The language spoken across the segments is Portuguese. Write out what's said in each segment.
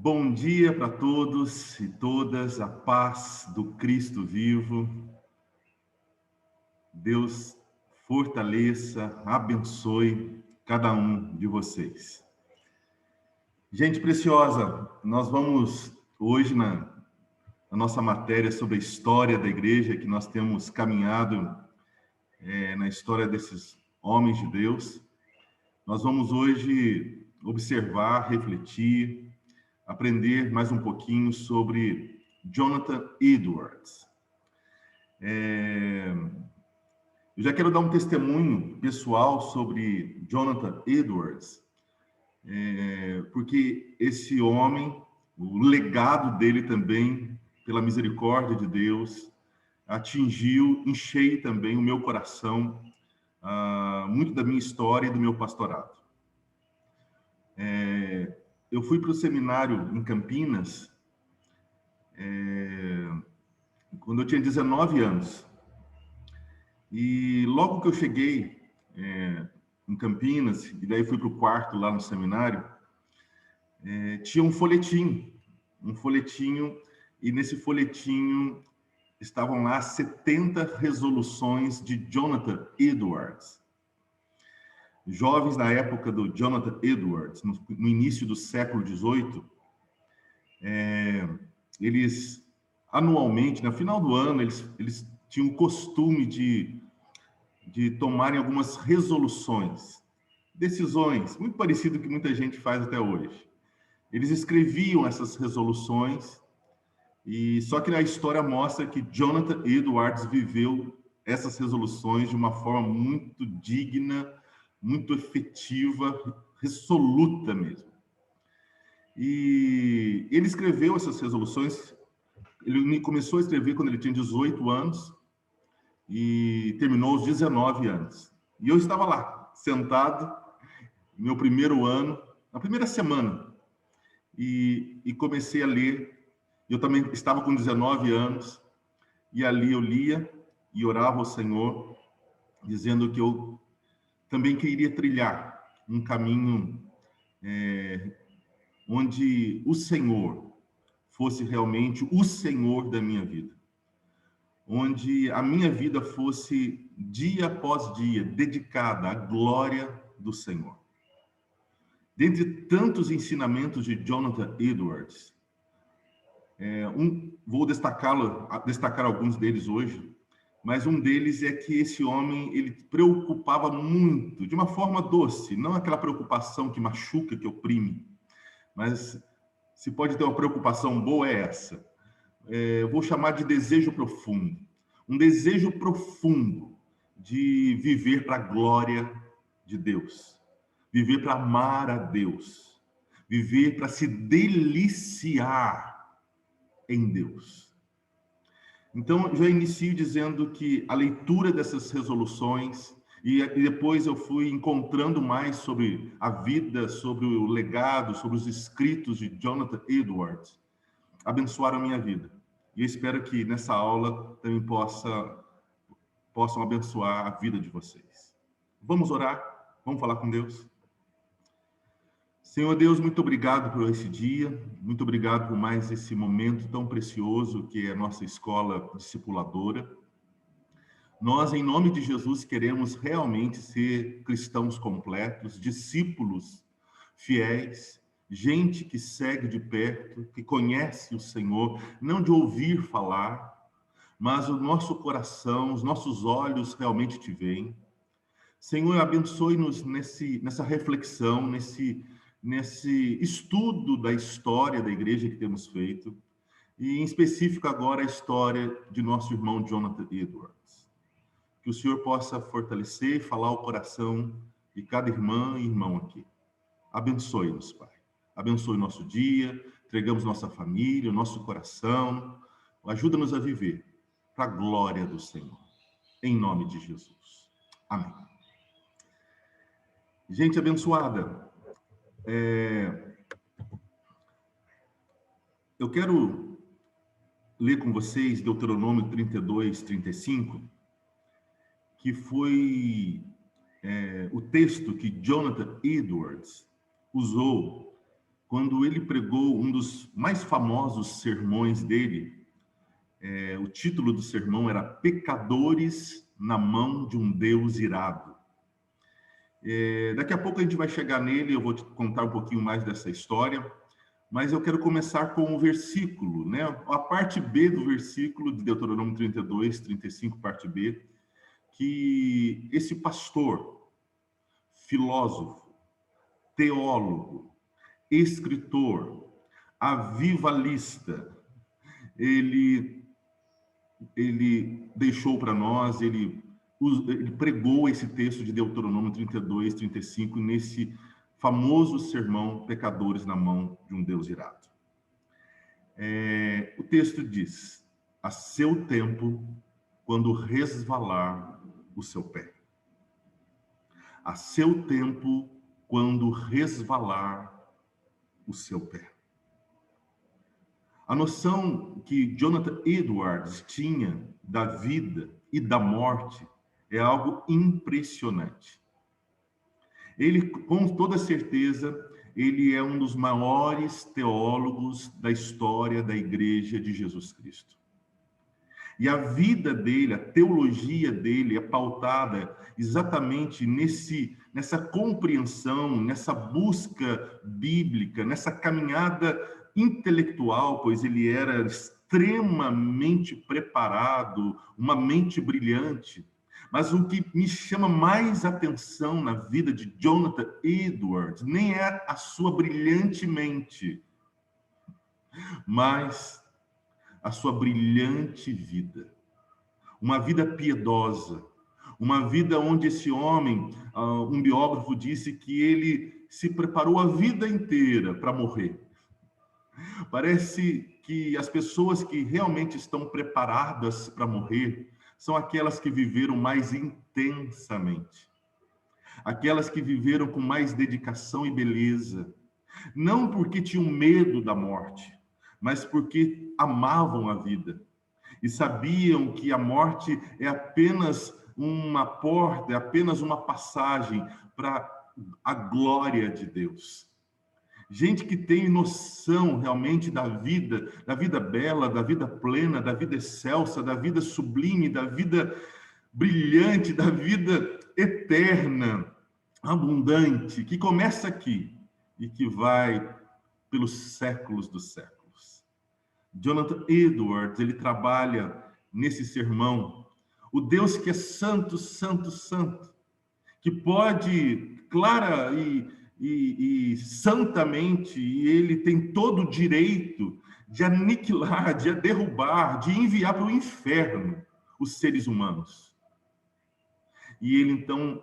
Bom dia para todos e todas, a paz do Cristo vivo. Deus fortaleça, abençoe cada um de vocês. Gente preciosa, nós vamos hoje na nossa matéria sobre a história da igreja, que nós temos caminhado na história desses homens de Deus. Nós vamos hoje observar, refletir, aprender mais um pouquinho sobre Jonathan Edwards. Eu já quero dar um testemunho pessoal sobre Jonathan Edwards, porque esse homem, o legado dele também, pela misericórdia de Deus, atingiu em cheio também o meu coração, muito da minha história e do meu pastorado. Eu fui para o seminário em Campinas quando eu tinha 19 anos. E logo que eu cheguei em Campinas, e daí fui para o quarto lá no seminário, tinha um folhetinho, e nesse folhetinho estavam lá 70 resoluções de Jonathan Edwards. Jovens na época do Jonathan Edwards, no início do século XVIII, eles anualmente, no final do ano, eles tinham o costume de tomarem algumas resoluções, decisões, muito parecido com o que muita gente faz até hoje. Eles escreviam essas resoluções, e só que a história mostra que Jonathan Edwards viveu essas resoluções de uma forma muito digna, muito efetiva, resoluta mesmo. E ele escreveu essas resoluções, ele começou a escrever quando ele tinha 18 anos, e terminou aos 19 anos. E eu estava lá, sentado, no meu primeiro ano, na primeira semana, e comecei a ler. Eu também estava com 19 anos, e ali eu lia e orava ao Senhor, dizendo que eu também queria trilhar um caminho onde o Senhor fosse realmente o Senhor da minha vida. Onde a minha vida fosse, dia após dia, dedicada à glória do Senhor. Dentre tantos ensinamentos de Jonathan Edwards, vou destacar alguns deles hoje, mas um deles é que esse homem, ele preocupava muito, de uma forma doce, não aquela preocupação que machuca, que oprime, mas se pode ter uma preocupação boa, é essa. Eu vou chamar de desejo profundo. Um desejo profundo de viver para a glória de Deus. Viver para amar a Deus. Viver para se deliciar em Deus. Então, já inicio dizendo que a leitura dessas resoluções, e depois eu fui encontrando mais sobre a vida, sobre o legado, sobre os escritos de Jonathan Edwards, abençoaram a minha vida. E eu espero que nessa aula também possam abençoar a vida de vocês. Vamos orar? Vamos falar com Deus? Senhor Deus, muito obrigado por esse dia, muito obrigado por mais esse momento tão precioso que é a nossa escola discipuladora. Nós, em nome de Jesus, queremos realmente ser cristãos completos, discípulos fiéis, gente que segue de perto, que conhece o Senhor, não de ouvir falar, mas o nosso coração, os nossos olhos realmente te veem. Senhor, abençoe-nos nessa reflexão, nesse estudo da história da igreja que temos feito, e em específico agora a história de nosso irmão Jonathan Edwards. Que o Senhor possa fortalecer e falar ao coração de cada irmã e irmão aqui. Abençoe-nos, Pai. Abençoe o nosso dia, entregamos nossa família, o nosso coração. Ajuda-nos a viver para a glória do Senhor. Em nome de Jesus. Amém. Gente abençoada, eu quero ler com vocês Deuteronômio 32, 35, que foi o texto que Jonathan Edwards usou quando ele pregou um dos mais famosos sermões dele. O título do sermão era Pecadores na Mão de um Deus Irado. Daqui a pouco a gente vai chegar nele, eu vou te contar um pouquinho mais dessa história, mas eu quero começar com o versículo, né? A parte B do versículo de Deuteronômio 32, 35, parte B, que esse pastor, filósofo, teólogo, escritor, avivalista, ele deixou para nós, ele pregou esse texto de Deuteronômio 32, 35, nesse famoso sermão, Pecadores na Mão de um Deus Irado. O texto diz: a seu tempo, quando resvalar o seu pé. A seu tempo, quando resvalar o seu pé. A noção que Jonathan Edwards tinha da vida e da morte é algo impressionante. Ele, com toda certeza, ele é um dos maiores teólogos da história da Igreja de Jesus Cristo. E a vida dele, a teologia dele é pautada exatamente nessa compreensão, nessa busca bíblica, nessa caminhada intelectual, pois ele era extremamente preparado, uma mente brilhante. Mas o que me chama mais atenção na vida de Jonathan Edwards nem é a sua brilhante mente, mas a sua brilhante vida. Uma vida piedosa, uma vida onde esse homem, um biógrafo disse que ele se preparou a vida inteira para morrer. Parece que as pessoas que realmente estão preparadas para morrer são aquelas que viveram mais intensamente, aquelas que viveram com mais dedicação e beleza, não porque tinham medo da morte, mas porque amavam a vida e sabiam que a morte é apenas uma porta, é apenas uma passagem para a glória de Deus. Gente que tem noção realmente da vida bela, da vida plena, da vida excelsa, da vida sublime, da vida brilhante, da vida eterna, abundante, que começa aqui e que vai pelos séculos dos séculos. Jonathan Edwards, ele trabalha nesse sermão o Deus que é santo, santo, santo, que pode, clara e santamente, e ele tem todo o direito de aniquilar, de derrubar, de enviar para o inferno os seres humanos. E ele, então,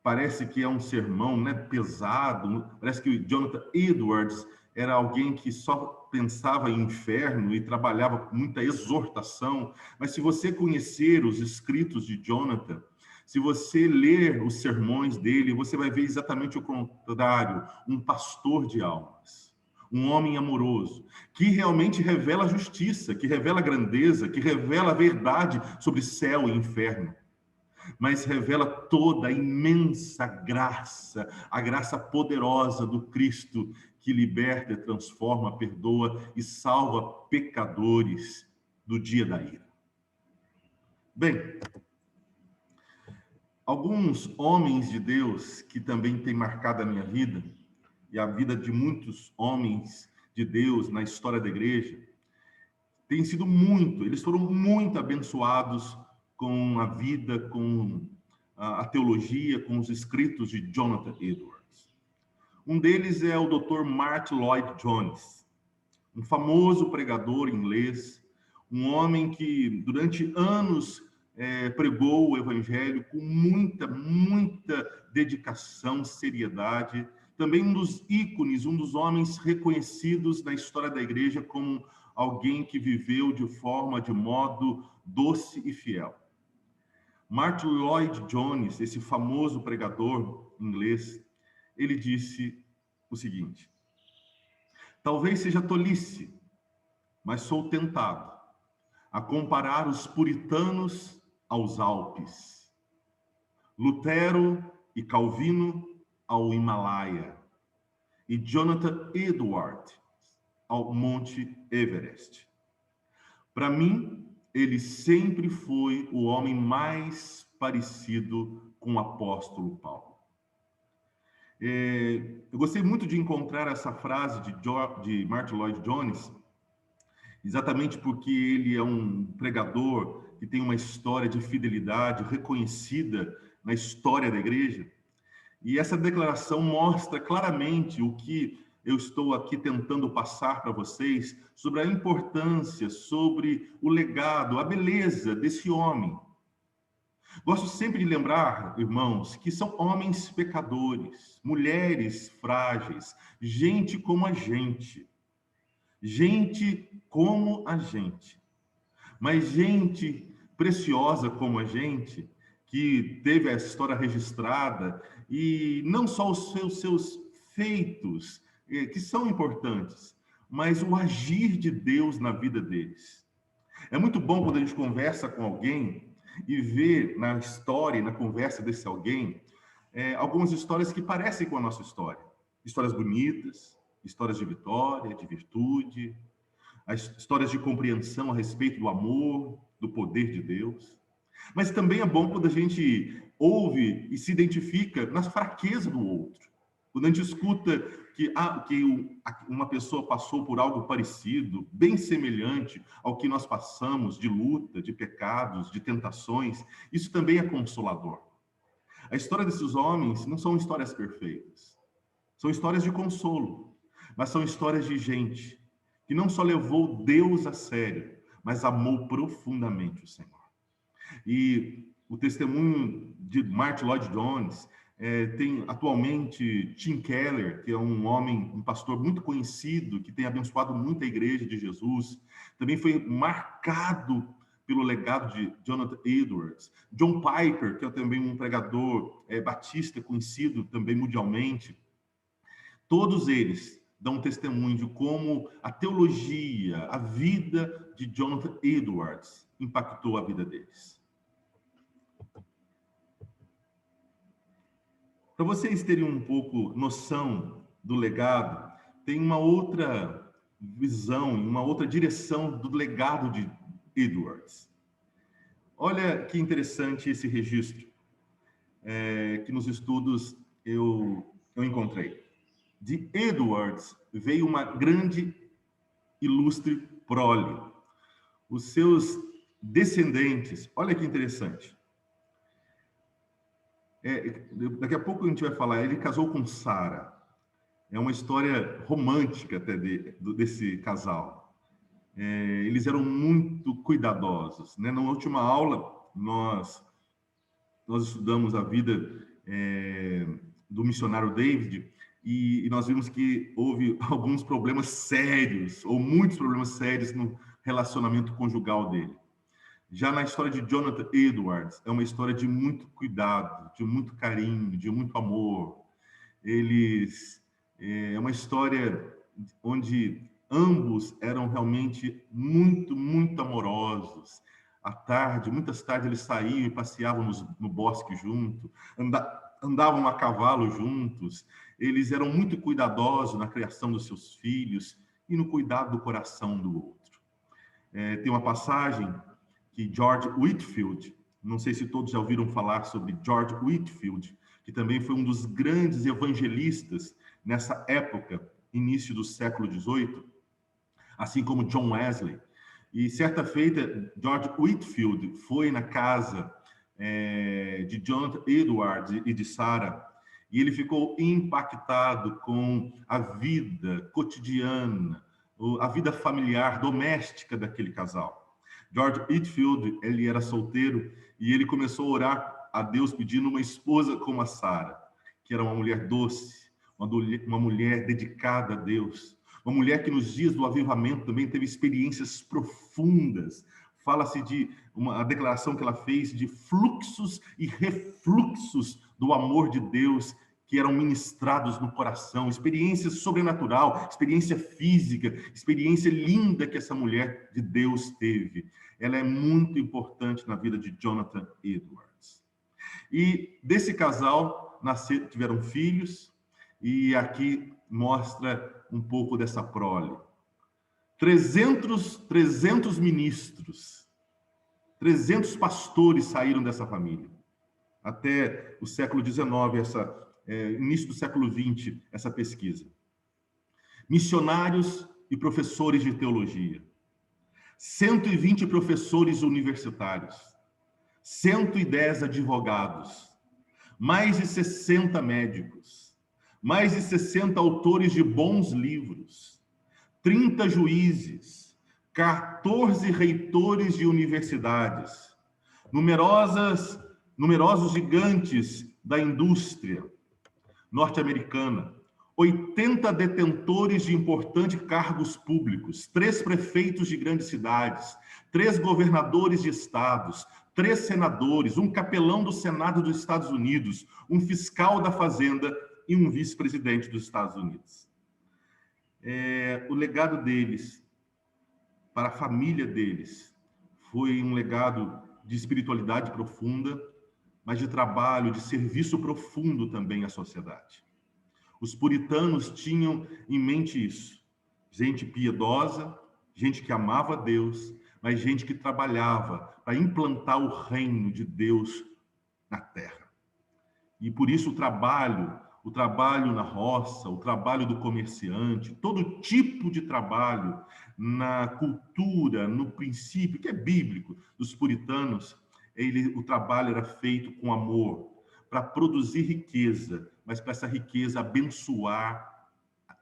parece que é um sermão, né, pesado, parece que o Jonathan Edwards era alguém que só pensava em inferno e trabalhava com muita exortação, mas se você conhecer os escritos de Jonathan, se você ler os sermões dele, você vai ver exatamente o contrário, um pastor de almas, um homem amoroso, que realmente revela a justiça, que revela a grandeza, que revela a verdade sobre céu e inferno, mas revela toda a imensa graça, a graça poderosa do Cristo, que liberta, transforma, perdoa e salva pecadores do dia da ira. Bem, alguns homens de Deus que também têm marcado a minha vida e a vida de muitos homens de Deus na história da igreja, eles foram muito abençoados com a vida, com a teologia, com os escritos de Jonathan Edwards. Um deles é o Dr. Martyn Lloyd-Jones, um famoso pregador inglês, um homem que durante anos pregou o evangelho com muita dedicação, seriedade. Também um dos ícones, um dos homens reconhecidos na história da igreja como alguém que viveu de modo doce e fiel. Martyn Lloyd-Jones, esse famoso pregador inglês, ele disse o seguinte: talvez seja tolice, mas sou tentado a comparar os puritanos aos Alpes, Lutero e Calvino ao Himalaia, e Jonathan Edwards ao Monte Everest. Para mim, ele sempre foi o homem mais parecido com o apóstolo Paulo. Eu gostei muito de encontrar essa frase de Martyn Lloyd-Jones, exatamente porque ele é um pregador que tem uma história de fidelidade reconhecida na história da igreja. E essa declaração mostra claramente o que eu estou aqui tentando passar para vocês sobre a importância, sobre o legado, a beleza desse homem. Gosto sempre de lembrar, irmãos, que são homens pecadores, mulheres frágeis, gente como a gente. Gente como a gente. Mas gente preciosa como a gente, que teve essa história registrada, e não só os seus feitos, que são importantes, mas o agir de Deus na vida deles. É muito bom quando a gente conversa com alguém e vê na história, na conversa desse alguém, algumas histórias que parecem com a nossa história. Histórias bonitas, histórias de vitória, de virtude, as histórias de compreensão a respeito do amor, do poder de Deus. Mas também é bom quando a gente ouve e se identifica nas fraquezas do outro. Quando a gente escuta que uma pessoa passou por algo parecido, bem semelhante ao que nós passamos de luta, de pecados, de tentações, isso também é consolador. A história desses homens não são histórias perfeitas. São histórias de consolo, mas são histórias de gente que não só levou Deus a sério, mas amou profundamente o Senhor. E o testemunho de Martyn Lloyd-Jones, tem atualmente Tim Keller, que é um homem, um pastor muito conhecido, que tem abençoado muito a igreja de Jesus, também foi marcado pelo legado de Jonathan Edwards. John Piper, que é também um pregador batista conhecido também mundialmente. Todos eles dão testemunho de como a teologia, a vida de Jonathan Edwards impactou a vida deles. Para vocês terem um pouco noção do legado, tem uma outra visão, uma outra direção do legado de Edwards. Olha que interessante esse registro, que nos estudos eu encontrei. De Edwards veio uma grande, ilustre prole. Os seus descendentes, olha que interessante. Daqui a pouco a gente vai falar, ele casou com Sara. É uma história romântica até desse casal. Eles eram muito cuidadosos, né? Na última aula, nós estudamos a vida do missionário David, e nós vimos que houve alguns problemas sérios, ou muitos problemas sérios no relacionamento conjugal dele. Já na história de Jonathan Edwards, é uma história de muito cuidado, de muito carinho, de muito amor. É uma história onde ambos eram realmente muito, muito amorosos. À tarde, muitas tardes eles saíam e passeavam no bosque junto, andavam a cavalo juntos. Eles eram muito cuidadosos na criação dos seus filhos e no cuidado do coração do outro. Tem uma passagem que George Whitefield, não sei se todos já ouviram falar sobre George Whitefield, que também foi um dos grandes evangelistas nessa época, início do século XVIII, assim como John Wesley. E certa feita, George Whitefield foi na casa de Jonathan Edwards e de Sarah, e ele ficou impactado com a vida cotidiana, a vida familiar, doméstica daquele casal. George Whitefield, ele era solteiro e ele começou a orar a Deus pedindo uma esposa como a Sara, que era uma mulher doce, uma mulher dedicada a Deus, uma mulher que nos dias do avivamento também teve experiências profundas. Fala-se de a declaração que ela fez de fluxos e refluxos do amor de Deus que eram ministrados no coração, experiência sobrenatural, experiência física, experiência linda que essa mulher de Deus teve. Ela é muito importante na vida de Jonathan Edwards. E desse casal tiveram filhos, E aqui mostra um pouco dessa prole. 300 ministros, 300 pastores saíram dessa família. Até o século XIX, início do século XX, essa pesquisa. Missionários e professores de teologia. 120 professores universitários. 110 advogados. Mais de 60 médicos. Mais de 60 autores de bons livros. 30 juízes. 14 reitores de universidades. Numerosos gigantes da indústria norte-americana, 80 detentores de importantes cargos públicos, 3 prefeitos de grandes cidades, 3 governadores de estados, 3 senadores, um capelão do Senado dos Estados Unidos, um fiscal da Fazenda e um vice-presidente dos Estados Unidos. O legado deles, para a família deles, foi um legado de espiritualidade profunda, mas de trabalho, de serviço profundo também à sociedade. Os puritanos tinham em mente isso. Gente piedosa, gente que amava a Deus, mas gente que trabalhava para implantar o reino de Deus na terra. E por isso o trabalho na roça, o trabalho do comerciante, todo tipo de trabalho na cultura, no princípio, que é bíblico, dos puritanos, o trabalho era feito com amor, para produzir riqueza, mas para essa riqueza abençoar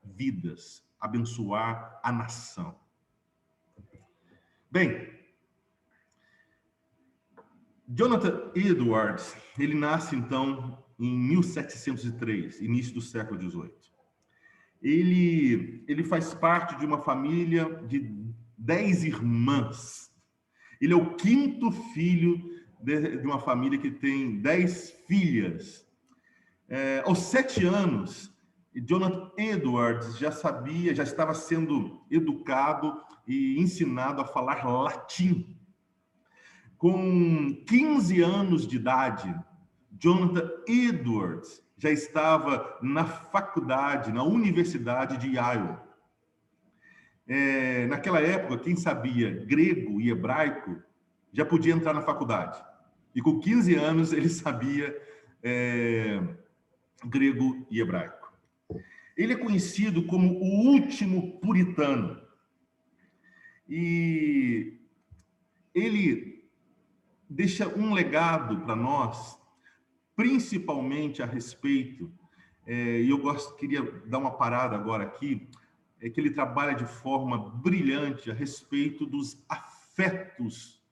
vidas, abençoar a nação. Bem, Jonathan Edwards, ele nasce então em 1703, início do século XVIII. Ele faz parte de uma família de 10 irmãs. Ele é o 5º filho de uma família que tem 10 filhas. Aos 7 anos, Jonathan Edwards já estava sendo educado e ensinado a falar latim. Com 15 anos de idade, Jonathan Edwards já estava na faculdade, na Universidade de Yale. Naquela época, quem sabia grego e hebraico já podia entrar na faculdade. E com 15 anos ele sabia grego e hebraico. Ele é conhecido como o último puritano. E ele deixa um legado para nós, principalmente a respeito, e queria dar uma parada agora aqui, que ele trabalha de forma brilhante a respeito dos afetos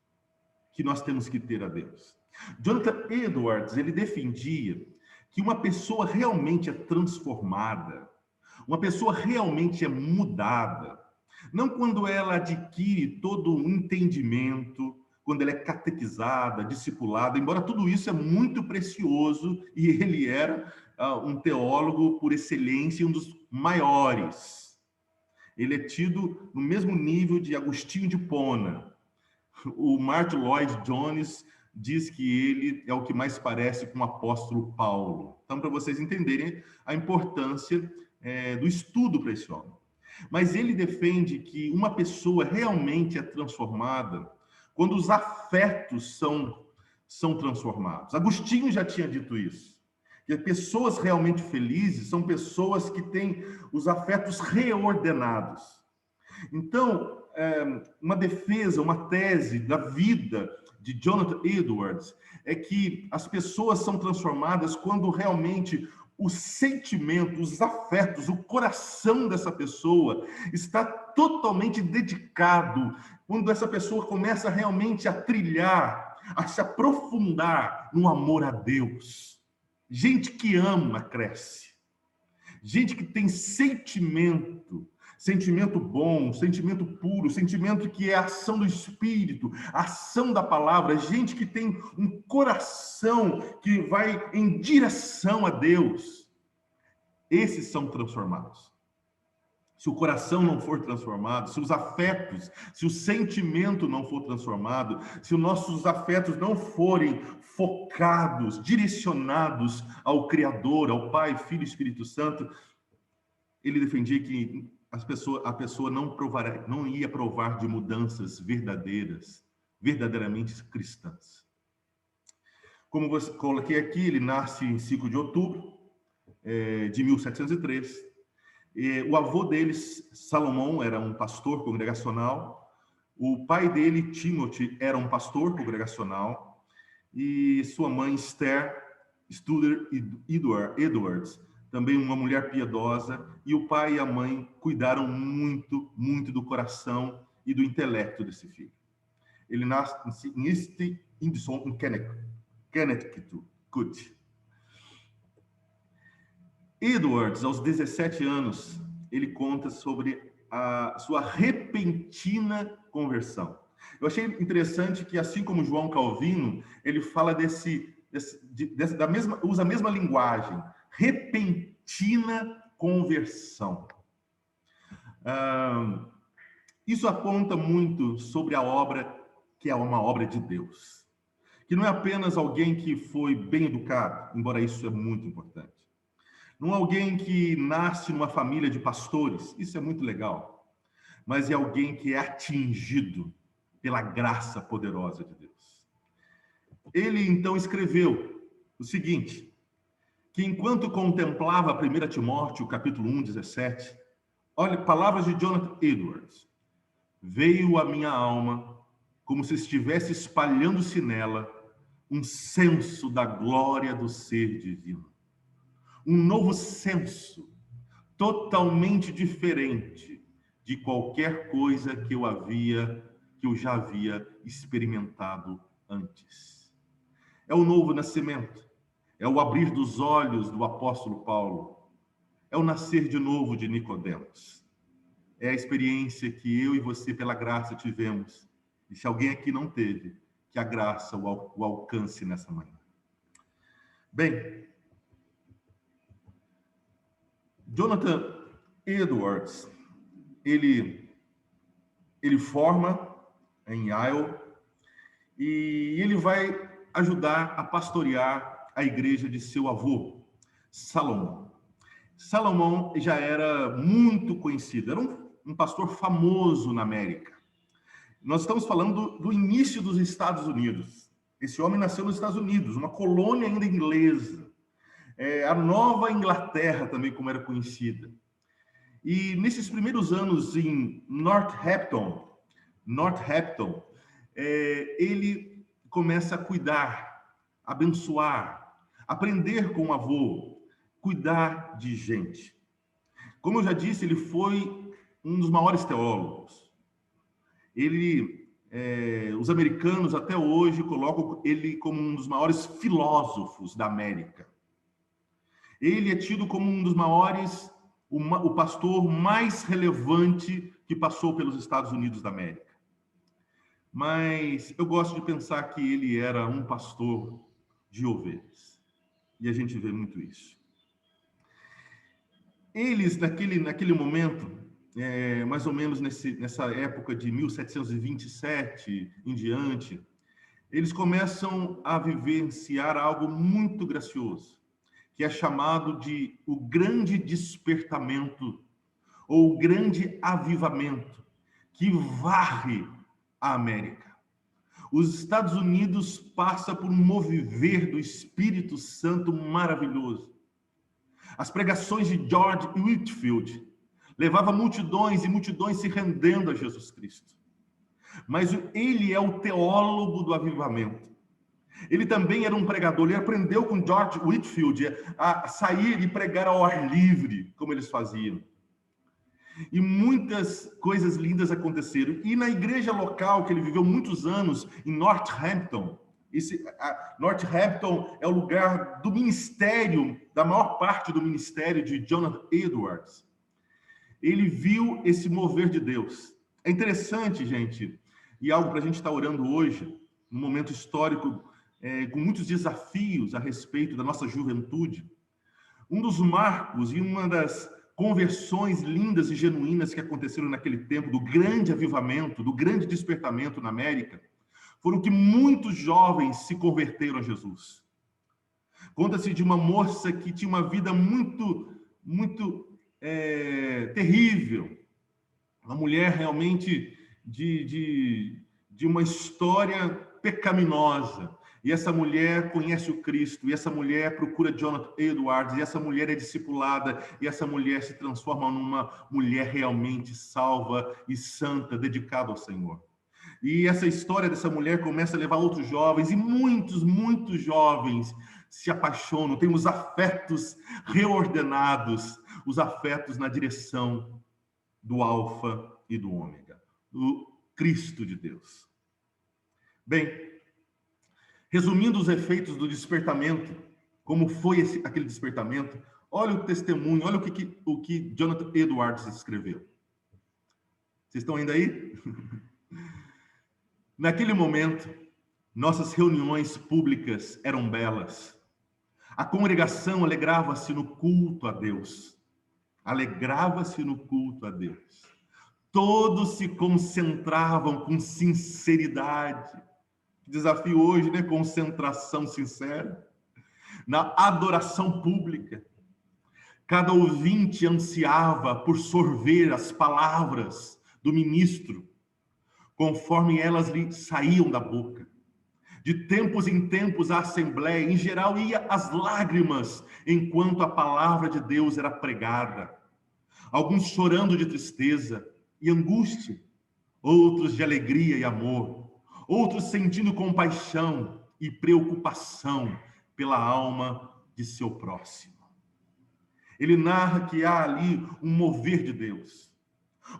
que nós temos que ter a Deus. Jonathan Edwards, ele defendia que uma pessoa realmente é transformada, uma pessoa realmente é mudada, não quando ela adquire todo um entendimento, quando ela é catequizada, discipulada, embora tudo isso é muito precioso, e ele era um teólogo por excelência e um dos maiores. Ele é tido no mesmo nível de Agostinho de Hipona. O Martin Lloyd Jones diz que ele é o que mais parece com o apóstolo Paulo. Então, para vocês entenderem a importância do estudo para esse homem. Mas ele defende que uma pessoa realmente é transformada quando os afetos são transformados. Agostinho já tinha dito isso. Que pessoas realmente felizes são pessoas que têm os afetos reordenados. Então, uma defesa, uma tese da vida de Jonathan Edwards é que as pessoas são transformadas quando realmente o sentimento, os afetos, o coração dessa pessoa está totalmente dedicado, quando essa pessoa começa realmente a trilhar, a se aprofundar no amor a Deus. Gente que ama cresce. Gente que tem sentimento bom, sentimento puro, sentimento que é a ação do Espírito, a ação da palavra, gente que tem um coração que vai em direção a Deus. Esses são transformados. Se o coração não for transformado, se os afetos, se o sentimento não for transformado, se os nossos afetos não forem focados, direcionados ao Criador, ao Pai, Filho e Espírito Santo, ele defendia que a pessoa não ia provar de mudanças verdadeiras, verdadeiramente cristãs. Como você coloquei aqui, ele nasce em 5 de outubro de 1703. O avô deles, Salomão, era um pastor congregacional. O pai dele, Timothy, era um pastor congregacional. E sua mãe, Esther Studer Edwards, também uma mulher piedosa. E o pai e a mãe cuidaram muito, muito do coração e do intelecto desse filho. Ele nasce em East Indison, em Connecticut. Edwards, aos 17 anos, ele conta sobre a sua repentina conversão. Eu achei interessante que, assim como João Calvino, ele fala usa a mesma linguagem, repentina conversão. Isso aponta muito sobre a obra, que é uma obra de Deus. Que não é apenas alguém que foi bem educado, embora isso é muito importante. Não é alguém que nasce numa família de pastores, isso é muito legal. Mas é alguém que é atingido pela graça poderosa de Deus. Ele, então, escreveu o seguinte, que enquanto contemplava 1 Timóteo, capítulo 1, 17, olha, palavras de Jonathan Edwards, veio à minha alma, como se estivesse espalhando-se nela, um senso da glória do ser divino. Um novo senso, totalmente diferente de qualquer coisa que eu já havia experimentado antes. É o novo nascimento, é o abrir dos olhos do apóstolo Paulo, é o nascer de novo de Nicodemos. É a experiência que eu e você, pela graça, tivemos. E se alguém aqui não teve, que a graça o alcance nessa manhã. Bem, Jonathan Edwards, ele forma em Iowa e ele vai ajudar a pastorear a igreja de seu avô, Salomão. Salomão já era muito conhecido, era um pastor famoso na América. Nós estamos falando do início dos Estados Unidos. Esse homem nasceu nos Estados Unidos, uma colônia ainda inglesa. A Nova Inglaterra também, como era conhecida. E nesses primeiros anos em Northampton, ele começa a cuidar, abençoar, aprender com o avô, cuidar de gente. Como eu já disse, ele foi um dos maiores teólogos. Os americanos até hoje colocam ele como um dos maiores filósofos da América. Ele é tido como um dos maiores, o pastor mais relevante que passou pelos Estados Unidos da América. Mas eu gosto de pensar que ele era um pastor de ovelhas. E a gente vê muito isso. Eles, naquele momento, mais ou menos nessa época de 1727 em diante, eles começam a vivenciar algo muito gracioso, que é chamado de o grande despertamento, ou o grande avivamento, que varre a América. Os Estados Unidos passa por um mover do Espírito Santo maravilhoso. As pregações de George Whitefield levavam multidões e multidões se rendendo a Jesus Cristo. Mas ele é o teólogo do avivamento. Ele também era um pregador, ele aprendeu com George Whitefield a sair e pregar ao ar livre, como eles faziam. E muitas coisas lindas aconteceram. E na igreja local, que ele viveu muitos anos, em Northampton, Northampton é o lugar do ministério, da maior parte do ministério de Jonathan Edwards. Ele viu esse mover de Deus. É interessante, gente, e algo para a gente estar orando hoje, num momento histórico, com muitos desafios a respeito da nossa juventude. Um dos marcos e uma das conversões lindas e genuínas que aconteceram naquele tempo, do grande avivamento, do grande despertamento na América, foram que muitos jovens se converteram a Jesus. Conta-se de uma moça que tinha uma vida muito terrível, uma mulher realmente de uma história pecaminosa. E essa mulher conhece o Cristo, e essa mulher procura Jonathan Edwards, e essa mulher é discipulada, e essa mulher se transforma numa mulher realmente salva e santa, dedicada ao Senhor. E essa história dessa mulher começa a levar outros jovens, e muitos jovens se apaixonam, têm os afetos reordenados, os afetos na direção do Alfa e do Ômega, do Cristo de Deus. Bem, resumindo os efeitos do despertamento, como foi aquele despertamento, olha o testemunho, olha o que Jonathan Edwards escreveu. Vocês estão ainda aí? Naquele momento, nossas reuniões públicas eram belas. A congregação alegrava-se no culto a Deus. Alegrava-se no culto a Deus. Todos se concentravam com sinceridade. Desafio hoje, né? Concentração sincera. Na adoração pública. Cada ouvinte ansiava por sorver as palavras do ministro, conforme elas lhe saíam da boca. De tempos em tempos, a assembleia, em geral, ia às lágrimas enquanto a palavra de Deus era pregada. Alguns chorando de tristeza e angústia, outros de alegria e amor, outros sentindo compaixão e preocupação pela alma de seu próximo. Ele narra que há ali um mover de Deus.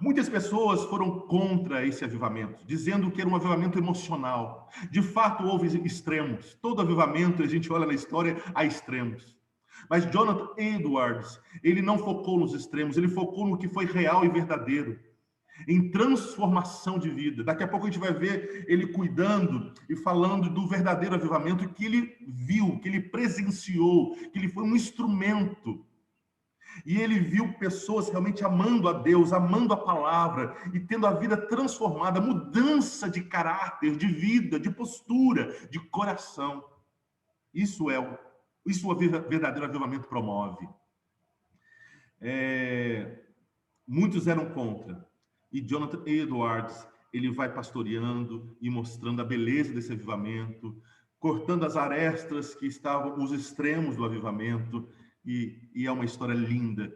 Muitas pessoas foram contra esse avivamento, dizendo que era um avivamento emocional. De fato, houve extremos. Todo avivamento, a gente olha na história, há extremos. Mas Jonathan Edwards, ele não focou nos extremos, ele focou no que foi real e verdadeiro, em transformação de vida. Daqui a pouco a gente vai ver ele cuidando e falando do verdadeiro avivamento que ele viu, que ele presenciou, que ele foi um instrumento. E ele viu pessoas realmente amando a Deus, amando a palavra e tendo a vida transformada, mudança de caráter, de vida, de postura, de coração. Isso o verdadeiro avivamento promove. Muitos eram contra. E Jonathan Edwards, ele vai pastoreando e mostrando a beleza desse avivamento, cortando as arestas que estavam os extremos do avivamento. E é uma história linda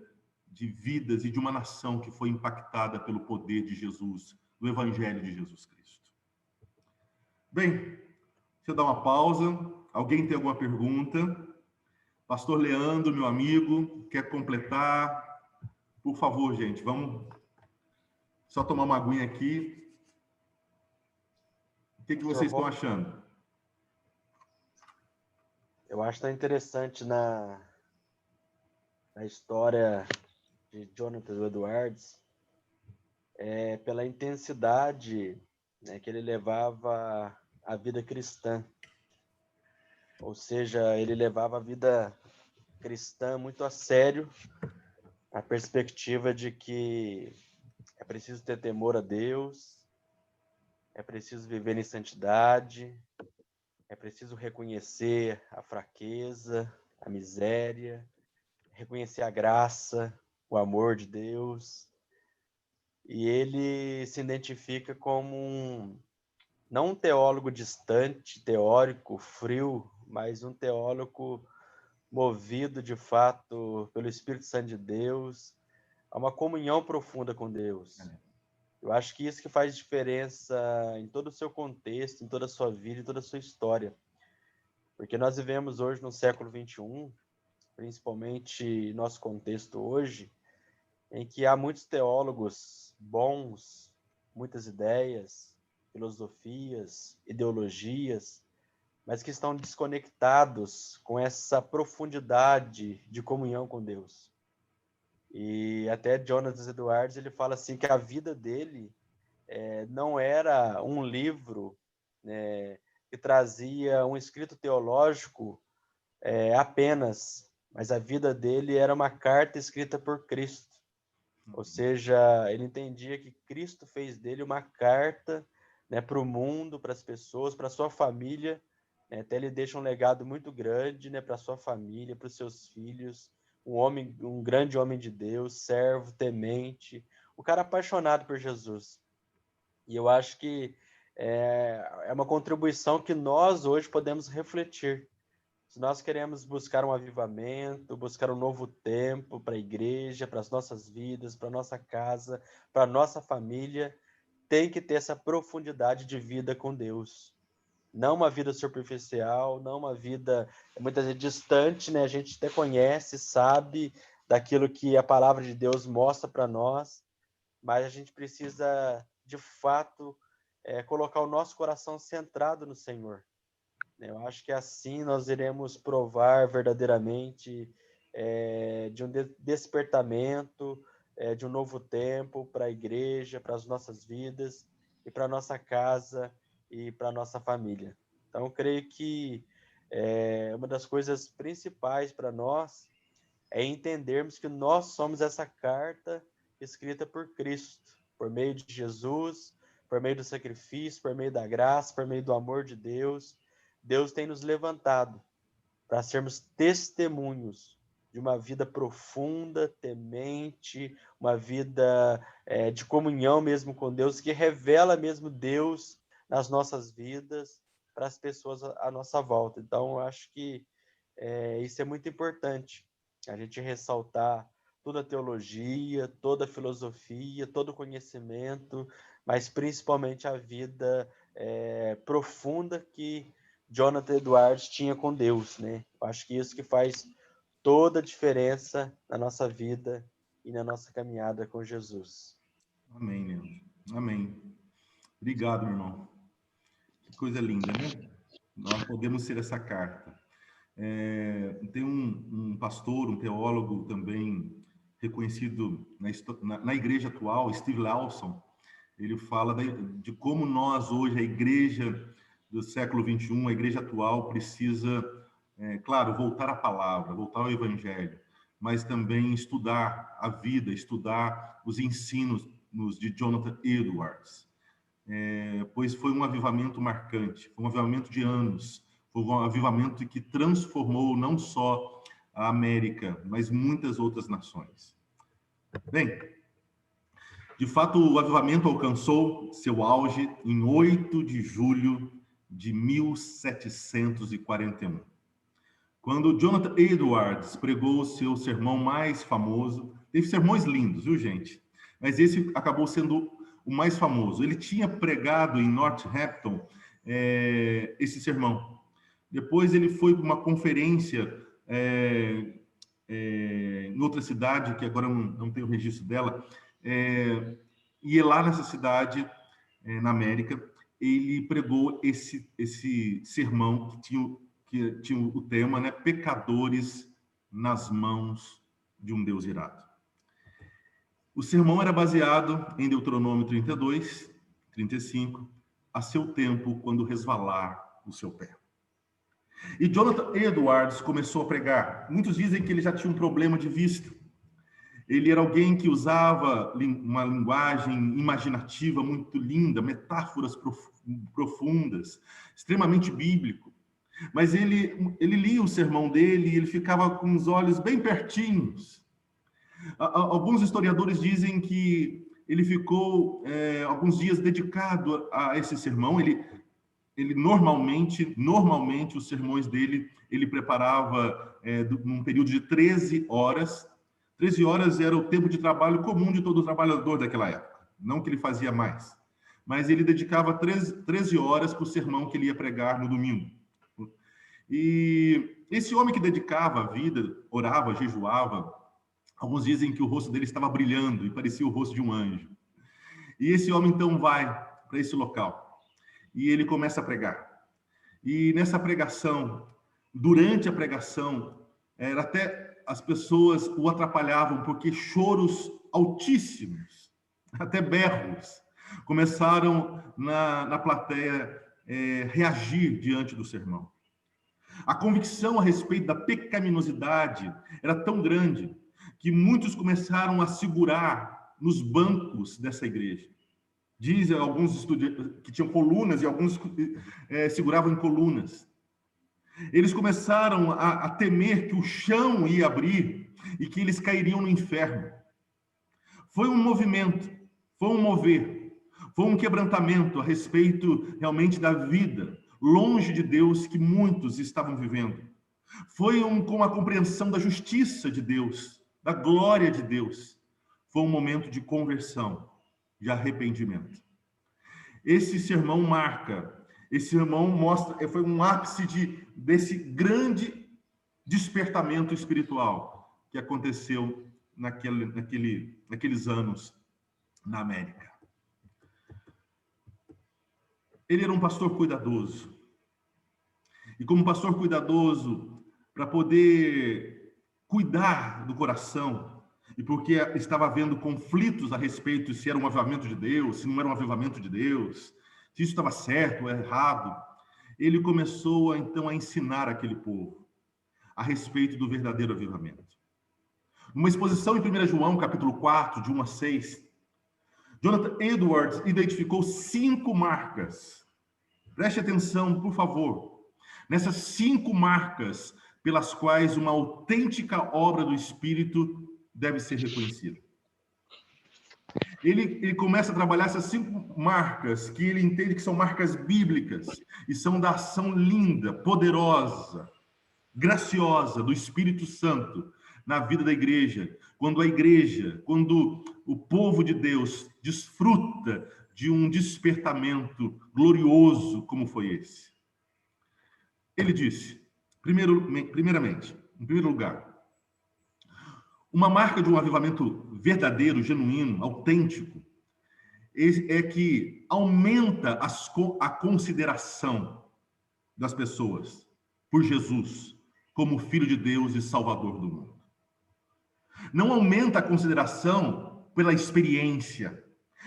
de vidas e de uma nação que foi impactada pelo poder de Jesus, do Evangelho de Jesus Cristo. Bem, deixa eu dar uma pausa. Alguém tem alguma pergunta? Pastor Leandro, meu amigo, quer completar? Por favor, gente, vamos só tomar uma aguinha aqui. O que vocês estão achando? Eu acho tão interessante na história de Jonathan Edwards, pela intensidade, né, que ele levava a vida cristã. Ou seja, ele levava a vida cristã muito a sério, a perspectiva de que é preciso ter temor a Deus, é preciso viver em santidade, é preciso reconhecer a fraqueza, a miséria, reconhecer a graça, o amor de Deus. E ele se identifica como não um teólogo distante, teórico, frio, mas um teólogo movido de fato pelo Espírito Santo de Deus, a uma comunhão profunda com Deus. Eu acho que isso que faz diferença em todo o seu contexto, em toda a sua vida, em toda a sua história. Porque nós vivemos hoje no século XXI, principalmente nosso contexto hoje, em que há muitos teólogos bons, muitas ideias, filosofias, ideologias, mas que estão desconectados com essa profundidade de comunhão com Deus. E até Jonathan Edwards, ele fala assim que a vida dele não era um livro que trazia um escrito teológico apenas, mas a vida dele era uma carta escrita por Cristo. Ou seja, ele entendia que Cristo fez dele uma carta né, para o mundo, para as pessoas, para a sua família, né? Até ele deixa um legado muito grande, né, para a sua família, para os seus filhos, um grande homem de Deus, servo, temente, o cara apaixonado por Jesus. E eu acho que é uma contribuição que nós hoje podemos refletir. Se nós queremos buscar um avivamento, buscar um novo tempo para a igreja, para as nossas vidas, para a nossa casa, para a nossa família, tem que ter essa profundidade de vida com Deus. Não uma vida superficial, não uma vida muitas vezes distante, né? A gente até conhece, sabe daquilo que a palavra de Deus mostra para nós, mas a gente precisa, de fato, colocar o nosso coração centrado no Senhor. Eu acho que assim nós iremos provar verdadeiramente de um despertamento, de um novo tempo para a igreja, para as nossas vidas e para a nossa casa e para a nossa família. Então, eu creio que uma das coisas principais para nós é entendermos que nós somos essa carta escrita por Cristo, por meio de Jesus, por meio do sacrifício, por meio da graça, por meio do amor de Deus. Deus tem nos levantado para sermos testemunhos de uma vida profunda, temente, uma vida de comunhão mesmo com Deus, que revela mesmo Deus nas nossas vidas para as pessoas à nossa volta. Então, eu acho que isso é muito importante, a gente ressaltar toda a teologia, toda a filosofia, todo o conhecimento, mas principalmente a vida profunda que Jonathan Edwards tinha com Deus, né? Eu acho que isso que faz toda a diferença na nossa vida e na nossa caminhada com Jesus. Amém, Leandro. Amém. Obrigado, meu irmão. Que coisa linda, né? Nós podemos ser essa carta. Tem um pastor, um teólogo também reconhecido na igreja atual, Steve Lawson. Ele fala de como nós hoje, a igreja do século 21, a igreja atual, precisa, claro, voltar à palavra, voltar ao evangelho, mas também estudar a vida, estudar os ensinos de Jonathan Edwards. Pois foi um avivamento marcante, foi um avivamento de anos, foi um avivamento que transformou não só a América, mas muitas outras nações. Bem, de fato, o avivamento alcançou seu auge em 8 de julho de 1741, quando Jonathan Edwards pregou o seu sermão mais famoso. Teve sermões lindos, viu, gente? Mas esse acabou sendo o mais famoso. Ele tinha pregado em Northampton esse sermão. Depois ele foi para uma conferência em outra cidade, que agora não tenho o registro dela, e lá nessa cidade, na América, ele pregou esse sermão que tinha o tema, né, pecadores nas mãos de um Deus irado. O sermão era baseado em Deuteronômio 32, 35, a seu tempo, quando resvalar o seu pé. E Jonathan Edwards começou a pregar. Muitos dizem que ele já tinha um problema de vista. Ele era alguém que usava uma linguagem imaginativa muito linda, metáforas profundas, extremamente bíblico. Mas ele lia o sermão dele e ele ficava com os olhos bem pertinhos. Alguns historiadores dizem que ele ficou alguns dias dedicado a esse sermão. Ele normalmente os sermões dele, ele preparava num período de 13 horas. 13 horas era o tempo de trabalho comum de todo trabalhador daquela época. Não que ele fazia mais, mas ele dedicava 13 horas para o sermão que ele ia pregar no domingo. E esse homem que dedicava a vida, orava, jejuava, alguns dizem que o rosto dele estava brilhando e parecia o rosto de um anjo. E esse homem então vai para esse local e ele começa a pregar. E nessa pregação, durante a pregação, era até as pessoas o atrapalhavam, porque choros altíssimos, até berros, começaram na plateia reagir diante do sermão. A convicção a respeito da pecaminosidade era tão grande que muitos começaram a segurar nos bancos dessa igreja. Diz alguns estudantes que tinham colunas e alguns seguravam em colunas. Eles começaram a temer que o chão ia abrir e que eles cairiam no inferno. Foi um movimento, foi um mover, foi um quebrantamento a respeito realmente da vida, longe de Deus, que muitos estavam vivendo. Foi com a compreensão da justiça de Deus, da glória de Deus. Foi um momento de conversão, de arrependimento. Esse sermão mostra, foi um ápice desse grande despertamento espiritual que aconteceu naqueles anos na América. Ele era um pastor cuidadoso. E como pastor cuidadoso, para poder cuidar do coração, e porque estava havendo conflitos a respeito se era um avivamento de Deus, se não era um avivamento de Deus, se isso estava certo ou errado, ele começou então a ensinar aquele povo a respeito do verdadeiro avivamento. Numa exposição em 1 João, capítulo 4, de 1 a 6, Jonathan Edwards identificou 5 marcas. Preste atenção, por favor, nessas 5 marcas pelas quais uma autêntica obra do Espírito deve ser reconhecida. Ele começa a trabalhar essas 5 marcas que ele entende que são marcas bíblicas e são da ação linda, poderosa, graciosa do Espírito Santo na vida da igreja, quando o povo de Deus desfruta de um despertamento glorioso como foi esse. Ele disse, primeiramente, em primeiro lugar, uma marca de um avivamento verdadeiro, genuíno, autêntico, é que aumenta a consideração das pessoas por Jesus como Filho de Deus e Salvador do mundo. Não aumenta a consideração pela experiência,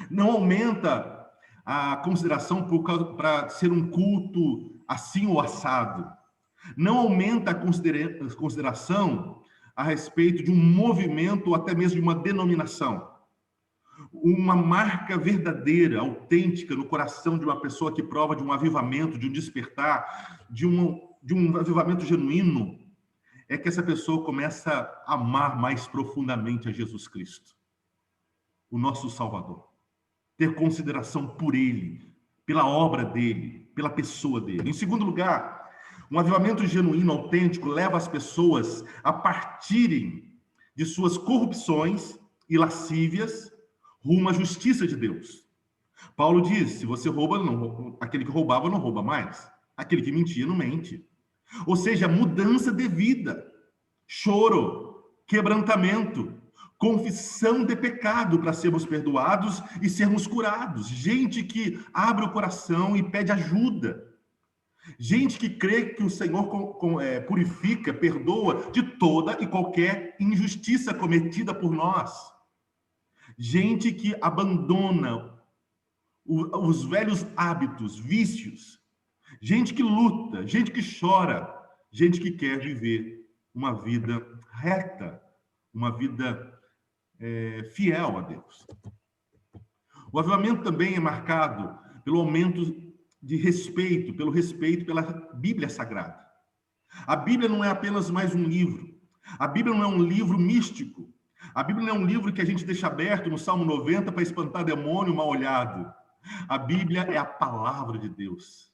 não aumenta a consideração para ser um culto assim ou assado, não aumenta a consideração a respeito de um movimento ou até mesmo de uma denominação. Uma marca verdadeira, autêntica no coração de uma pessoa que prova de um avivamento, de um despertar, de um avivamento genuíno, é que essa pessoa começa a amar mais profundamente a Jesus Cristo, o nosso Salvador. Ter consideração por Ele, pela obra dEle, pela pessoa dEle. Em segundo lugar, um avivamento genuíno, autêntico, leva as pessoas a partirem de suas corrupções e lascívias rumo à justiça de Deus. Paulo diz, se você rouba, aquele que roubava não rouba mais. Aquele que mentia não mente. Ou seja, mudança de vida, choro, quebrantamento, confissão de pecado para sermos perdoados e sermos curados. Gente que abre o coração e pede ajuda. Gente que crê que o Senhor purifica, perdoa de toda e qualquer injustiça cometida por nós. Gente que abandona os velhos hábitos, vícios. Gente que luta, gente que chora, gente que quer viver uma vida reta, uma vida fiel a Deus. O avivamento também é marcado pelo aumento de respeito, pela Bíblia Sagrada. A Bíblia não é apenas mais um livro. A Bíblia não é um livro místico. A Bíblia não é um livro que a gente deixa aberto no Salmo 90 para espantar demônio mal olhado. A Bíblia é a palavra de Deus.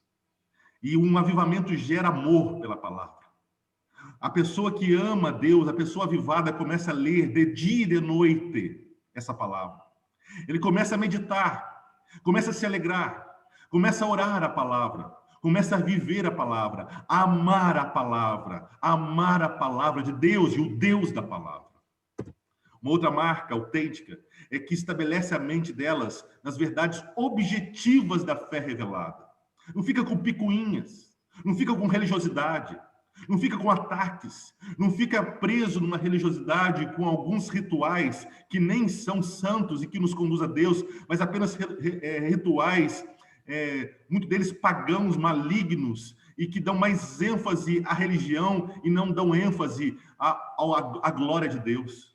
E um avivamento gera amor pela palavra. A pessoa que ama Deus, a pessoa avivada, começa a ler de dia e de noite essa palavra. Ele começa a meditar, começa a se alegrar, começa a orar a palavra, começa a viver a palavra, a amar a palavra de Deus e o Deus da palavra. Uma outra marca autêntica é que estabelece a mente delas nas verdades objetivas da fé revelada. Não fica com picuinhas, não fica com religiosidade, não fica com ataques, não fica preso numa religiosidade com alguns rituais que nem são santos e que nos conduz a Deus, mas apenas rituais, muitos deles pagãos, malignos, e que dão mais ênfase à religião e não dão ênfase à glória de Deus.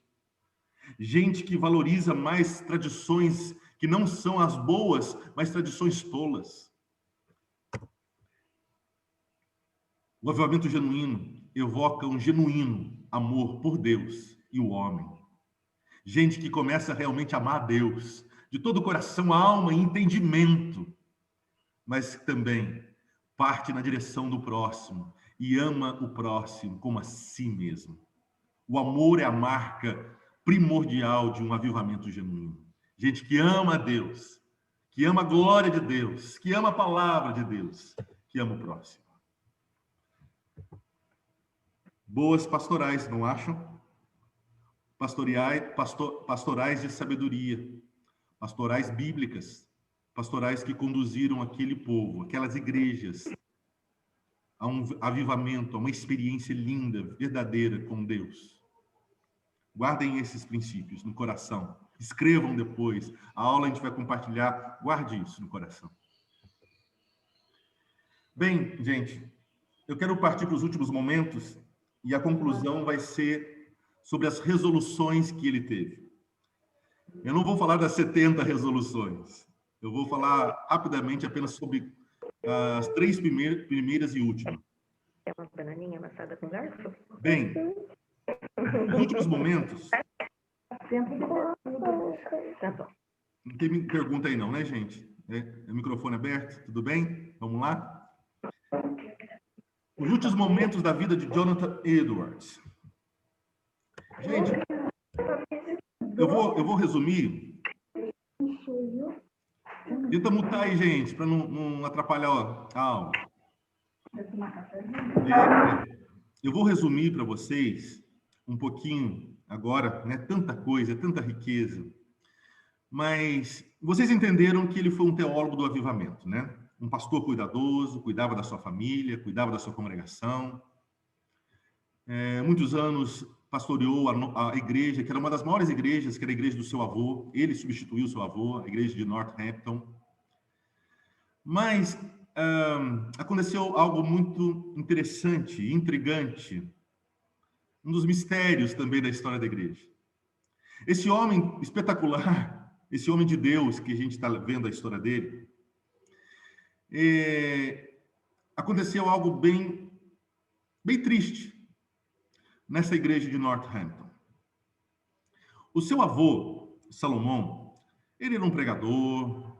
Gente que valoriza mais tradições que não são as boas, mas tradições tolas. O avivamento genuíno evoca um genuíno amor por Deus e o homem. Gente que começa realmente a amar a Deus, de todo o coração, alma e entendimento, mas também parte na direção do próximo e ama o próximo como a si mesmo. O amor é a marca primordial de um avivamento genuíno. Gente que ama a Deus, que ama a glória de Deus, que ama a palavra de Deus, que ama o próximo. Boas pastorais, não acham? Pastorais de sabedoria, pastorais bíblicas, pastorais que conduziram aquele povo, aquelas igrejas, a um avivamento, a uma experiência linda, verdadeira com Deus. Guardem esses princípios no coração. Escrevam depois. A aula a gente vai compartilhar. Guarde isso no coração. Bem, gente, eu quero partir para os últimos momentos e a conclusão vai ser sobre as resoluções que ele teve. Eu não vou falar das 70 resoluções. Eu vou falar rapidamente apenas sobre as 3 primeiras e últimas. É uma bananinha amassada com garfo? Bem, nos últimos momentos... Tá bom. Não tem pergunta aí não, né, gente? O microfone aberto, tudo bem? Vamos lá? Os últimos momentos da vida de Jonathan Edwards. Gente, eu vou resumir. Tenta mutar aí, gente, para não atrapalhar a aula. Eu vou resumir para vocês um pouquinho agora, né? Tanta coisa, tanta riqueza. Mas vocês entenderam que ele foi um teólogo do avivamento, né? Um pastor cuidadoso, cuidava da sua família, cuidava da sua congregação. Muitos anos pastoreou a igreja, que era uma das maiores igrejas, que era a igreja do seu avô. Ele substituiu o seu avô, a igreja de Northampton. Mas aconteceu algo muito interessante, intrigante, um dos mistérios também da história da igreja. Esse homem espetacular, esse homem de Deus que a gente está vendo a história dele, aconteceu algo bem triste nessa igreja de Northampton. O seu avô, Salomão, ele era um pregador,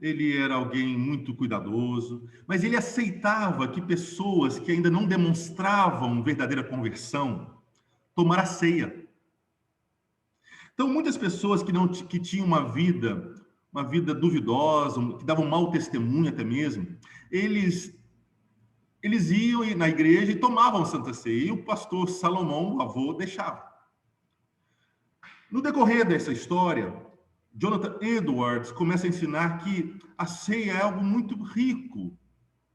ele era alguém muito cuidadoso, mas ele aceitava que pessoas que ainda não demonstravam verdadeira conversão tomaram a ceia. Então, muitas pessoas que tinham uma vida duvidosa, que davam mau testemunho até mesmo, eles iam na igreja e tomavam Santa Ceia, e o pastor Salomão, o avô, deixava. No decorrer dessa história, Jonathan Edwards começa a ensinar que a ceia é algo muito rico,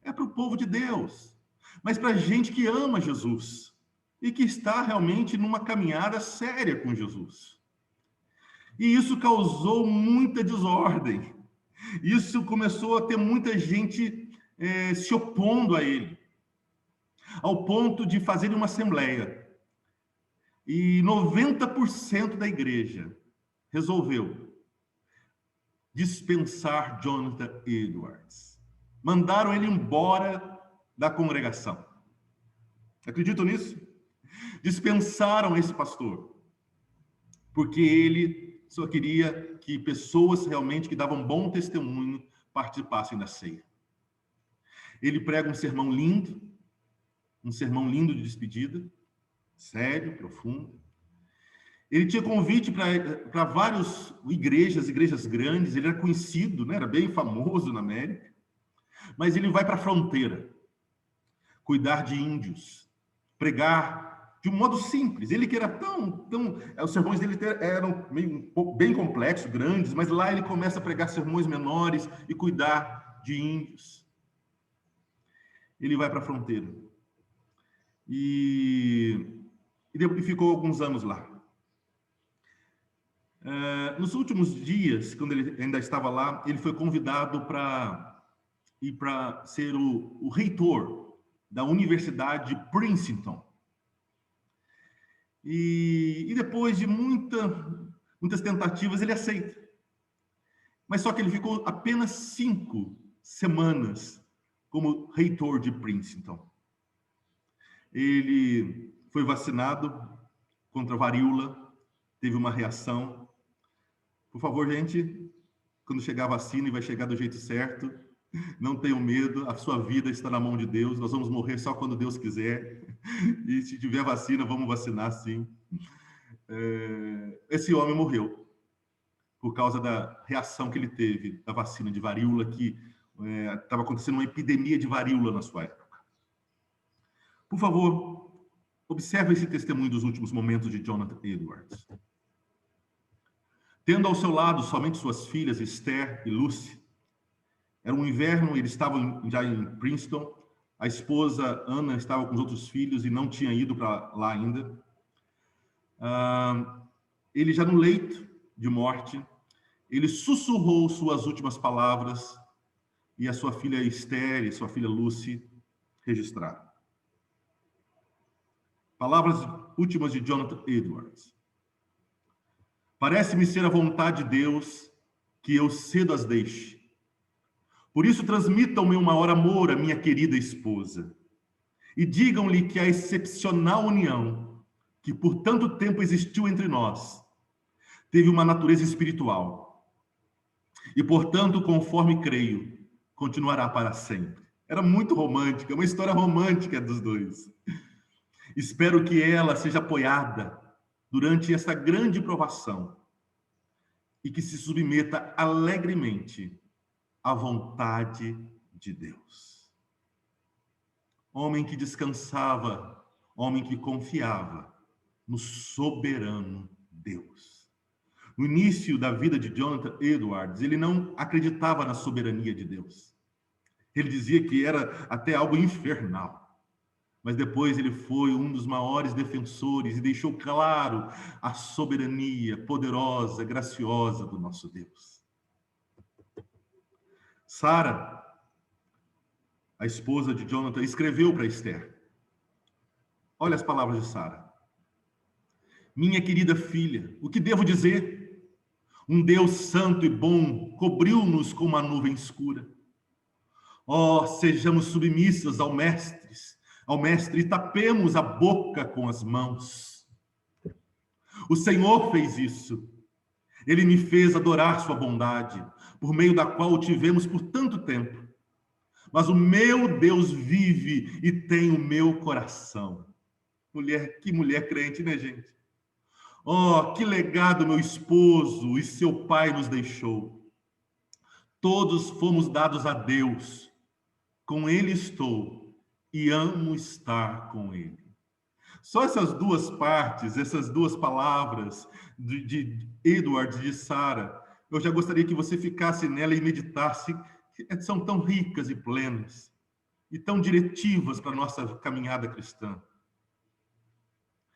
é para o povo de Deus, mas para gente que ama Jesus e que está realmente numa caminhada séria com Jesus. E isso causou muita desordem. Isso começou a ter muita gente se opondo a ele, ao ponto de fazer uma assembleia. E 90% da igreja resolveu dispensar Jonathan Edwards. Mandaram ele embora da congregação. Acreditam nisso? Dispensaram esse pastor, porque ele só queria que pessoas realmente que davam bom testemunho participassem da ceia. Ele prega um sermão lindo de despedida, sério, profundo. Ele tinha convite para várias igrejas grandes, ele era conhecido, né? Era bem famoso na América, mas ele vai para a fronteira, cuidar de índios, pregar de um modo simples. Ele que era os sermões dele eram bem complexos, grandes, mas lá ele começa a pregar sermões menores e cuidar de índios. Ele vai para a fronteira. E ficou alguns anos lá. Nos últimos dias, quando ele ainda estava lá, ele foi convidado para ir para ser o reitor da Universidade de Princeton. E depois de muitas tentativas, ele aceita. Mas só que ele ficou apenas 5 semanas como reitor de Princeton. Ele foi vacinado contra a varíola, teve uma reação. Por favor, gente, quando chegar a vacina, e vai chegar do jeito certo, não tenham medo, a sua vida está na mão de Deus, nós vamos morrer só quando Deus quiser, e se tiver vacina, vamos vacinar sim. Esse homem morreu por causa da reação que ele teve da vacina de varíola, que estava acontecendo uma epidemia de varíola na sua época. Por favor, observe esse testemunho dos últimos momentos de Jonathan Edwards. Tendo ao seu lado somente suas filhas, Esther e Lucy, era um inverno, ele estava já em Princeton, a esposa Ana estava com os outros filhos e não tinha ido para lá ainda. Ele já no leito de morte, ele sussurrou suas últimas palavras e a sua filha Esther e sua filha Lucy registraram. Palavras últimas de Jonathan Edwards. Parece-me ser a vontade de Deus que eu cedo as deixe. Por isso transmitam meu maior amor à minha querida esposa e digam-lhe que a excepcional união que por tanto tempo existiu entre nós teve uma natureza espiritual e, portanto, conforme creio, continuará para sempre. Era muito romântica, uma história romântica dos dois. Espero que ela seja apoiada durante esta grande provação e que se submeta alegremente à vontade de Deus. Homem que descansava, homem que confiava no soberano Deus. No início da vida de Jonathan Edwards, ele não acreditava na soberania de Deus. Ele dizia que era até algo infernal. Mas depois ele foi um dos maiores defensores e deixou claro a soberania poderosa, graciosa do nosso Deus. Sara, a esposa de Jonathan, escreveu para Esther. Olha as palavras de Sara. Minha querida filha, o que devo dizer? Um Deus santo e bom cobriu-nos com uma nuvem escura. Oh, sejamos submissas ao mestre e tapemos a boca com as mãos. O Senhor fez isso. Ele me fez adorar sua bondade, por meio da qual o tivemos por tanto tempo. Mas o meu Deus vive e tem o meu coração. Que mulher crente, né, gente? Oh, que legado meu esposo e seu pai nos deixou. Todos fomos dados a Deus. Com ele estou e amo estar com ele. Só essas duas partes, essas duas palavras de Edwards e de Sara, eu já gostaria que você ficasse nela e meditasse, são tão ricas e plenas, e tão diretivas para a nossa caminhada cristã.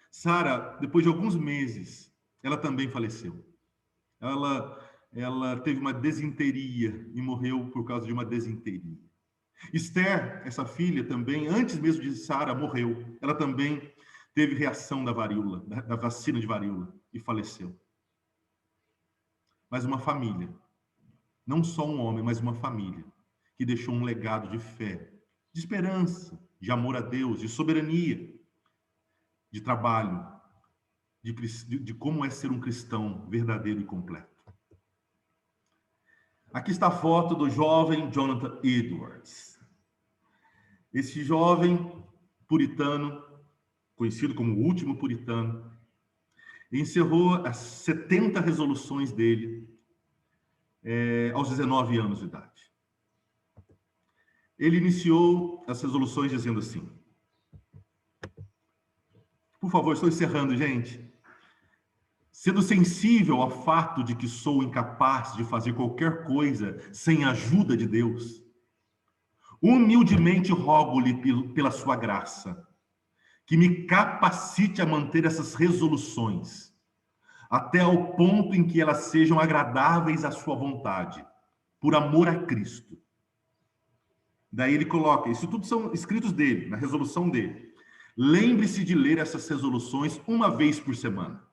Sara, depois de alguns meses, ela também faleceu. Ela teve uma desinteria e morreu por causa de uma desinteria. Esther, essa filha também, antes mesmo de Sara, morreu. Ela também teve reação da varíola, da vacina de varíola, e faleceu. Mas uma família, não só um homem, mas uma família, que deixou um legado de fé, de esperança, de amor a Deus, de soberania, de trabalho, de como é ser um cristão verdadeiro e completo. Aqui está a foto do jovem Jonathan Edwards. Esse jovem puritano, conhecido como o último puritano, encerrou as 70 resoluções dele aos 19 anos de idade. Ele iniciou as resoluções dizendo assim, por favor, estou encerrando, gente. Sendo sensível ao fato de que sou incapaz de fazer qualquer coisa sem a ajuda de Deus, humildemente rogo-lhe pela sua graça, que me capacite a manter essas resoluções, até ao ponto em que elas sejam agradáveis à sua vontade, por amor a Cristo. Daí ele coloca, isso tudo são escritos dele, na resolução dele. Lembre-se de ler essas resoluções uma vez por semana.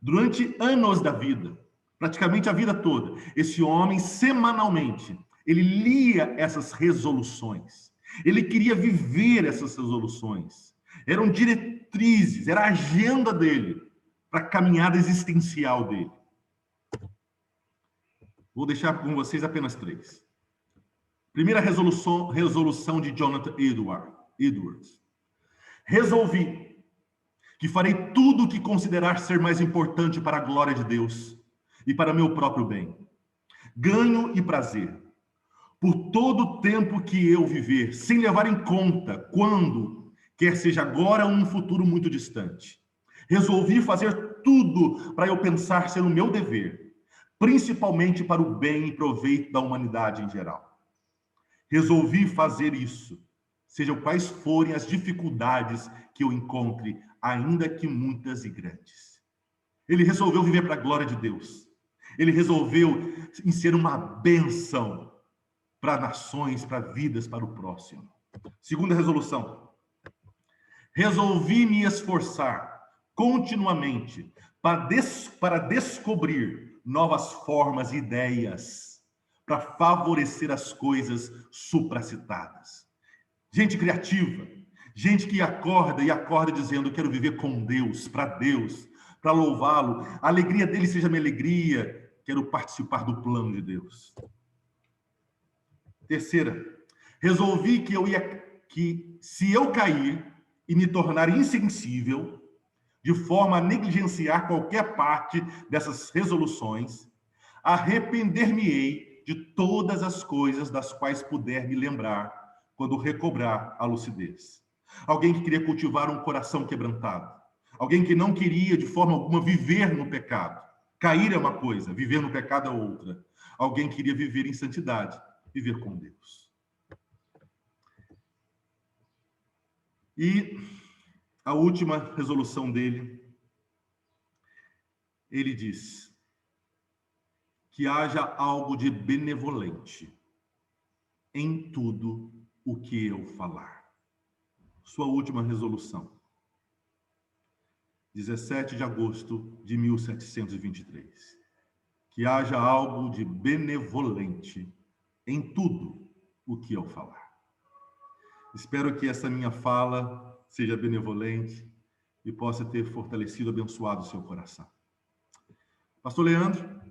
Durante anos da vida, praticamente a vida toda. Esse homem, semanalmente, ele lia essas resoluções. Ele queria viver essas resoluções. Eram diretrizes, era a agenda dele para a caminhada existencial dele. Vou deixar com vocês apenas 3. Primeira resolução de Jonathan Edwards. Resolvi que farei tudo o que considerar ser mais importante para a glória de Deus e para meu próprio bem, ganho e prazer, por todo o tempo que eu viver, sem levar em conta quando, quer seja agora ou num futuro muito distante. Resolvi fazer tudo para eu pensar ser o meu dever, principalmente para o bem e proveito da humanidade em geral. Resolvi fazer isso, sejam quais forem as dificuldades que eu encontre, ainda que muitas e grandes. Ele resolveu viver para a glória de Deus. Ele resolveu em ser uma bênção para nações, para vidas, para o próximo. Segunda resolução. Resolvi me esforçar continuamente para descobrir novas formas e ideias para favorecer as coisas supracitadas. Gente criativa, gente que acorda dizendo: quero viver com Deus, para louvá-lo. A alegria dele seja minha alegria, quero participar do plano de Deus. Terceira, resolvi que se eu cair e me tornar insensível, de forma a negligenciar qualquer parte dessas resoluções, arrepender-me-ei de todas as coisas das quais puder me lembrar quando recobrar a lucidez. Alguém que queria cultivar um coração quebrantado. Alguém que não queria, de forma alguma, viver no pecado. Cair é uma coisa, viver no pecado é outra. Alguém que queria viver em santidade, viver com Deus. E a última resolução dele, ele diz que haja algo de benevolente em tudo o que eu falar. Sua última resolução, 17 de agosto de 1723. Que haja algo de benevolente em tudo o que eu falar. Espero que essa minha fala seja benevolente e possa ter fortalecido, abençoado o seu coração. Pastor Leandro?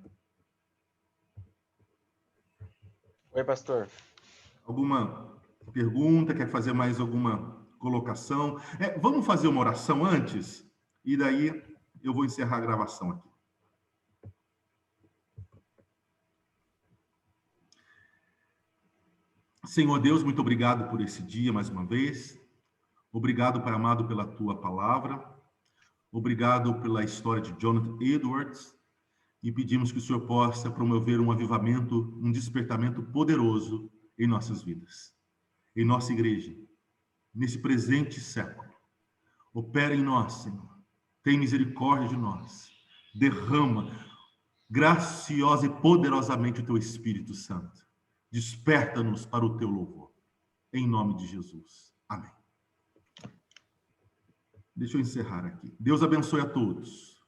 Oi, pastor. Alguma pergunta? Quer fazer mais alguma colocação? Vamos fazer uma oração antes? E daí eu vou encerrar a gravação aqui. Senhor Deus, muito obrigado por esse dia mais uma vez. Obrigado, Pai amado, pela tua palavra. Obrigado pela história de Jonathan Edwards. E pedimos que o Senhor possa promover um avivamento, um despertamento poderoso em nossas vidas, em nossa igreja, nesse presente século. Opera em nós, Senhor. Tem misericórdia de nós. Derrama graciosa e poderosamente o teu Espírito Santo. Desperta-nos para o teu louvor. Em nome de Jesus. Amém. Deixa eu encerrar aqui. Deus abençoe a todos.